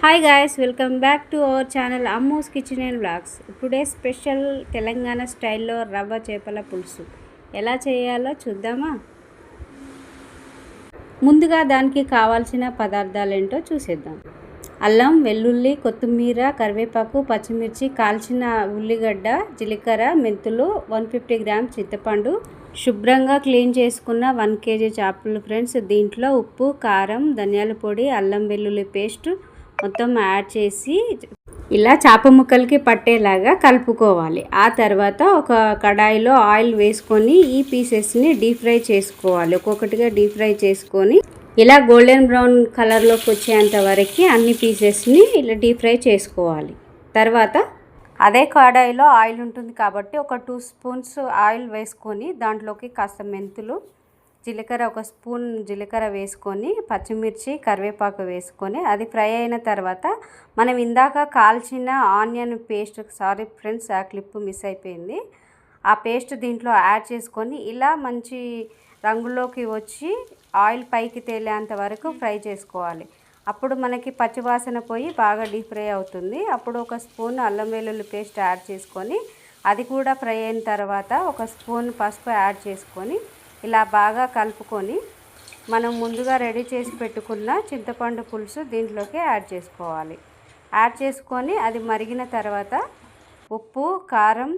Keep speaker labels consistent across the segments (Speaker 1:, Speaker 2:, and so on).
Speaker 1: Hi guys, welcome back to our channel Ammu's kitchen and vlogs. Today special Telangana స్టైల్లో రవ్వ చేపల పులుసు ఎలా చేయాలో చూద్దామా. ముందుగా దానికి కావాల్సిన పదార్థాలు ఏంటో చూసేద్దాం. అల్లం, వెల్లుల్లి, కొత్తిమీర, కరివేపాకు, పచ్చిమిర్చి, కాల్చిన ఉల్లిగడ్డ, జీలకర్ర, మెంతులు, 150 గ్రామ్స్ చింతపండు, శుభ్రంగా క్లీన్ చేసుకున్న 1 kg చేపలు ఫ్రెండ్స్. దీంట్లో ఉప్పు, కారం, ధనియాల పొడి, అల్లం వెల్లుల్లి పేస్ట్ మొత్తం యాడ్ చేసి ఇలా చేప ముక్కలకి పట్టేలాగా కలుపుకోవాలి. ఆ తర్వాత ఒక కడాయిలో ఆయిల్ వేసుకొని ఈ పీసెస్ని డీప్ ఫ్రై చేసుకోవాలి. ఒక్కొక్కటిగా డీప్ ఫ్రై చేసుకొని ఇలా గోల్డెన్ బ్రౌన్ కలర్లోకి వచ్చేంత వరకు అన్ని పీసెస్ని ఇలా డీప్ ఫ్రై చేసుకోవాలి. తర్వాత అదే కడాయిలో ఆయిల్ ఉంటుంది కాబట్టి ఒక 2 స్పూన్స్ ఆయిల్ వేసుకొని దాంట్లోకి కాస్త మెంతులు, జీలకర్ర, ఒక స్పూన్ జీలకర్ర వేసుకొని పచ్చిమిర్చి, కరివేపాకు వేసుకొని అది ఫ్రై అయిన తర్వాత మనం ఇందాక కాల్చిన ఆనియన్ పేస్ట్, సారీ ఫ్రెండ్స్ ఆ క్లిప్ మిస్ అయిపోయింది, ఆ పేస్ట్ దీంట్లో యాడ్ చేసుకొని ఇలా మంచి రంగులోకి వచ్చి ఆయిల్ పైకి తేలేంత వరకు ఫ్రై చేసుకోవాలి. అప్పుడు మనకి పచ్చివాసన పోయి బాగా డీప్ ఫ్రై అవుతుంది. అప్పుడు ఒక స్పూన్ అల్లం వెల్లుల్లి పేస్ట్ యాడ్ చేసుకొని అది కూడా ఫ్రై అయిన తర్వాత ఒక స్పూన్ పసుపు యాడ్ చేసుకొని ఇలా బాగా కలుపుకొని మనం ముందుగా రెడీ చేసి పెట్టుకున్న చింతపండు పులుసు దీంట్లోకి యాడ్ చేసుకోవాలి. యాడ్ చేసుకొని అది మరిగిన తర్వాత ఉప్పు, కారం,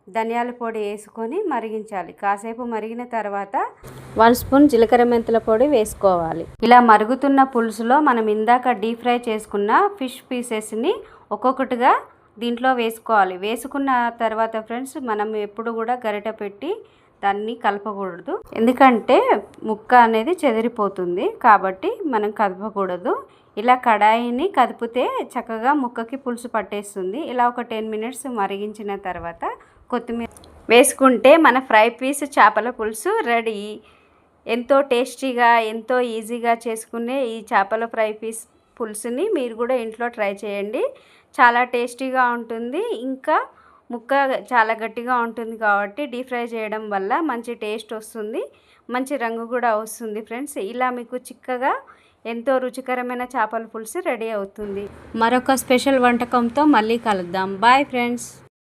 Speaker 1: ధనియాల పొడి వేసుకొని మరిగించాలి. కాసేపు మరిగిన తర్వాత 1 స్పూన్ జీలకర్ర మెంతుల పొడి వేసుకోవాలి. ఇలా మరుగుతున్న పులుసులో మనం ఇందాక డీప్ ఫ్రై చేసుకున్న ఫిష్ పీసెస్ని ఒక్కొక్కటిగా దీంట్లో వేసుకోవాలి. వేసుకున్న తర్వాత ఫ్రెండ్స్ మనం ఎప్పుడు కూడా గరిట పెట్టి దాన్ని కలపకూడదు, ఎందుకంటే ముక్క అనేది చెదిరిపోతుంది కాబట్టి మనం కదపకూడదు. ఇలా కడాయిని కదిపితే చక్కగా ముక్కకి పులుసు పట్టేస్తుంది. ఇలా ఒక 10 మినిట్స్ మరిగించిన తర్వాత కొత్తిమీర వేసుకుంటే మన ఫ్రై పీస్ చేపల పులుసు రెడీ. ఎంతో టేస్టీగా, ఎంతో ఈజీగా చేసుకునే ఈ చేపల ఫ్రై పీస్ పులుసుని మీరు కూడా ఇంట్లో ట్రై చేయండి. చాలా టేస్టీగా ఉంటుంది. ఇంకా ముక్క చాలా గట్టిగా ఉంటుంది కాబట్టి డీప్ ఫ్రై చేయడం వల్ల మంచి టేస్ట్ వస్తుంది, మంచి రంగు కూడా వస్తుంది ఫ్రెండ్స్. ఇలా మీకు చిక్కగా ఎంతో రుచికరమైన చేపల పులుసు రెడీ అవుతుంది. మరొక స్పెషల్ వంటకంతో మళ్ళీ కలుద్దాం. Bye friends.